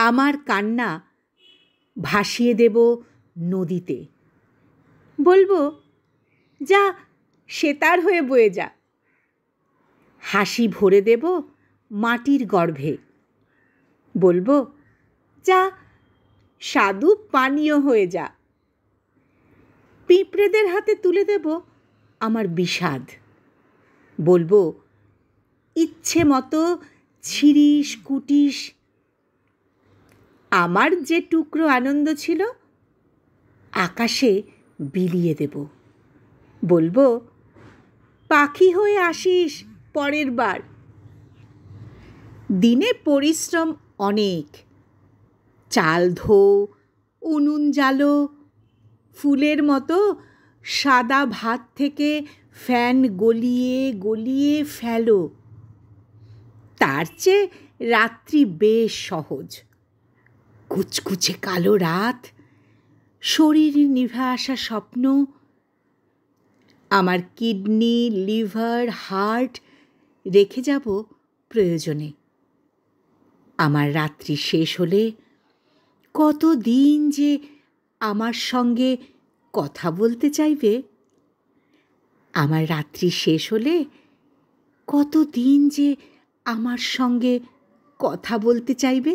আমার কান্না ভাসিয়ে দেব নদীতে, বলবো যা সেতার হয়ে বয়ে যা। হাসি ভরে দেব মাটির গর্ভে, বলবো যা স্বাদু পানীয় হয়ে যা। পিঁপড়েদের হাতে তুলে দেব আমার বিষাদ, বলবো ইচ্ছে মতো ছিঁড়িস কুটিস। আমার যে টুকরো আনন্দ ছিল আকাশে বিলিয়ে দেব, বলবো পাখি হয়ে আসিস পরের বার। দিনে পরিশ্রম অনেক, চাল ধো, উনুন জ্বালো, ফুলের মতো সাদা ভাত থেকে ফ্যান গলিয়ে গলিয়ে ফেলো। তার চেয়ে রাত্রি বেশ সহজ, কুচকুচে কালো রাত, শরীর নিভে আসা স্বপ্ন। আমার কিডনি, লিভার, হার্ট রেখে যাব প্রয়োজনে। আমার রাত্রি শেষ হলে কতদিন যে আমার সঙ্গে কথা বলতে চাইবে। আমার রাত্রি শেষ হলে কতদিন যে আমার সঙ্গে কথা বলতে চাইবে।